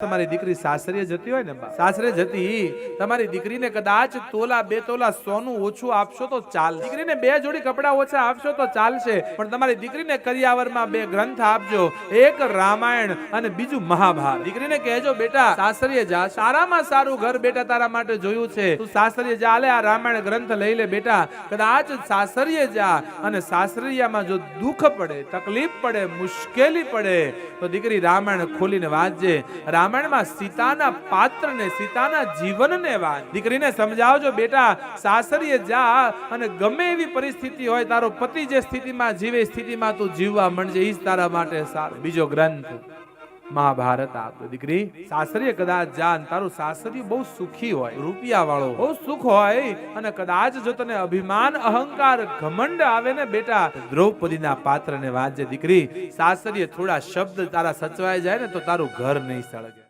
તમારી દીકરી સાસરીએ જતી હોય ને, સાસરે જતી તમારી દીકરીને કદાચ તોલા 2 તોલા સોનું ઓછું આપશો તો ચાલ, દીકરીને 2 જોડી કપડા ઓછા આપશો તો ચાલશે, પણ તમારી દીકરીને કરિયાવરમાં 2 ગ્રંથ આપજો, એક રામાયણ અને બીજું મહાભારત. દીકરીને કહેજો બેટા સાસરીએ જા, સારામાં સારું ઘર બેટા તારા માટે જોયું છે, તું સાસરીએ જા, લે આ રામાયણ ગ્રંથ લઈ લે બેટા. કદાચ સાસરીએ જા અને સાસરિયામાં જો દુઃખ પડે, તકલીફ પડે, મુશ્કેલી પડે તો દીકરી રામાયણ ખોલીને વાંચજે. રામાયણમાં સીતાના પાત્રને, સીતાના જીવનને વાંચ. દીકરીને સમજાવજો બેટા સાસરીએ જા અને ગમે એવી પરિસ્થિતિ હોય, તારો પતિ જે સ્થિતિમાં જીવે સ્થિતિમાં તું જીવવા માંડજે, એ જ તારા માટે સારું. બીજો ગ્રંથ મહાભારત આપજો. દીકરી સાસરીએ કદાચ જા, તારું સાસરિયું બહુ સુખી હોય, રૂપિયા વાળો, બહુ સુખ હોય, અને કદાચ જો તને અભિમાન, અહંકાર, ઘમંડ આવે ને બેટા, દ્રૌપદીના પાત્રને વાંચજે. દીકરી સાસરીએ થોડા શબ્દ તારા સચવાઈ જાય ને તો તારું ઘર નહીં સળગે.